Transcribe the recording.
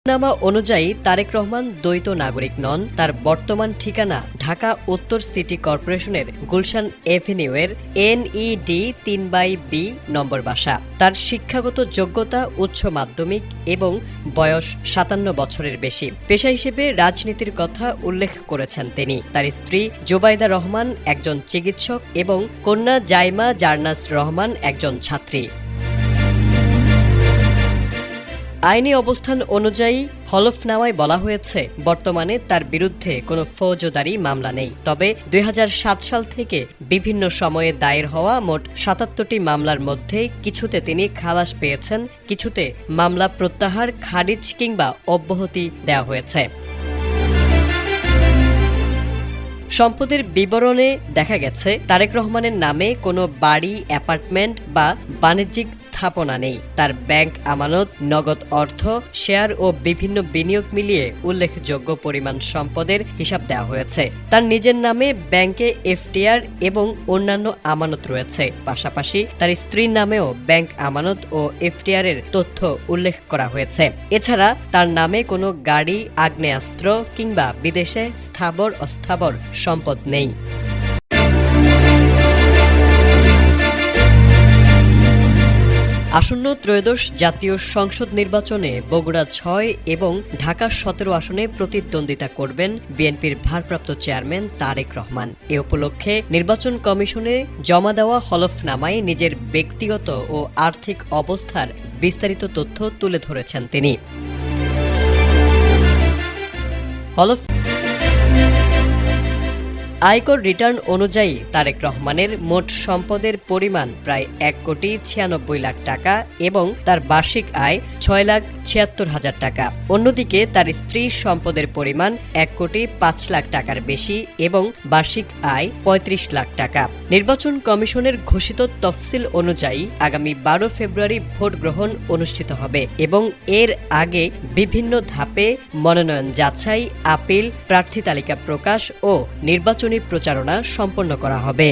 নামা অনুযায়ী তারেক রহমান দ্বৈত নাগরিক নন। তার বর্তমান ঠিকানা ঢাকা উত্তর সিটি কর্পোরেশনের গুলশান এভিনিউয়ের NED 3/B নম্বর বাসা। তার শিক্ষাগত যোগ্যতা উচ্চ মাধ্যমিক এবং বয়স 57 বছরের বেশি। পেশা হিসেবে রাজনীতির কথা উল্লেখ করেছেন তিনি। তার স্ত্রী জোবাইদা রহমান একজন চিকিৎসক এবং কন্যা জাইমা জার্নাস রহমান একজন ছাত্রী। আইনি অবস্থান অনুযায়ী হলফনামায় বলা হয়েছে, বর্তমানে তার বিরুদ্ধে কোনো ফৌজদারি মামলা নেই। তবে 2007 সাল থেকে বিভিন্ন সময়ে দায়ের হওয়া মোট 77টি মামলার মধ্যে কিছুতে তিনি খালাস পেয়েছেন, কিছুতে মামলা প্রত্যাহার, খারিজ কিংবা অব্যাহতি দেওয়া হয়েছে। সম্পদের বিবরণে দেখা গেছে, তারেক রহমানের নামে কোনো বাড়ি, অ্যাপার্টমেন্ট বা বাণিজ্যিক স্থাপনা নেই। তার ব্যাংক আমানত, নগদ অর্থ, শেয়ার ও বিভিন্ন বিনিয়োগ মিলিয়ে উল্লেখযোগ্য পরিমাণ সম্পদের হিসাব দেওয়া হয়েছে। তার নিজের নামে ব্যাংকে FDR এবং অন্যান্য আমানত রয়েছে। পাশাপাশি তার স্ত্রীর নামেও ব্যাংক আমানত ও FDR এর তথ্য উল্লেখ করা হয়েছে। এছাড়া তার নামে কোনো গাড়ি, আগ্নেয়াস্ত্র কিংবা বিদেশে স্থাবর অস্থাবর সম্পদ নেই। আসন্ন ত্রয়োদশ জাতীয় সংসদ নির্বাচনে বগুড়া 6 এবং ঢাকা 17 আসনে প্রতিদ্বন্দ্বিতা করবেন বিএনপির ভারপ্রাপ্ত চেয়ারম্যান তারেক রহমান। এ উপলক্ষে নির্বাচন কমিশনে জমা দেওয়া হলফনামায় নিজের ব্যক্তিগত ও আর্থিক অবস্থার বিস্তারিত তথ্য তুলে ধরেছেন তিনি। আয়কর রিটার্ন অনুযায়ী তারেক রহমানের মোট সম্পদের পরিমাণ প্রায় 1,96,00,000 টাকা এবং তার বার্ষিক আয় 6,76,000 টাকা। অন্যদিকে তার স্ত্রীর সম্পদের পরিমাণ 1,05,00,000 টাকার বেশি এবং বার্ষিক আয় 35 লাখ টাকা। নির্বাচন কমিশনের ঘোষিত তফসিল অনুযায়ী আগামী 12 ফেব্রুয়ারি ভোট গ্রহণ অনুষ্ঠিত হবে এবং এর আগে বিভিন্ন ধাপে মনোনয়ন যাচাই, আপিল, প্রার্থী তালিকা প্রকাশ ও নির্বাচনী প্রচারণা সম্পন্ন করা হবে।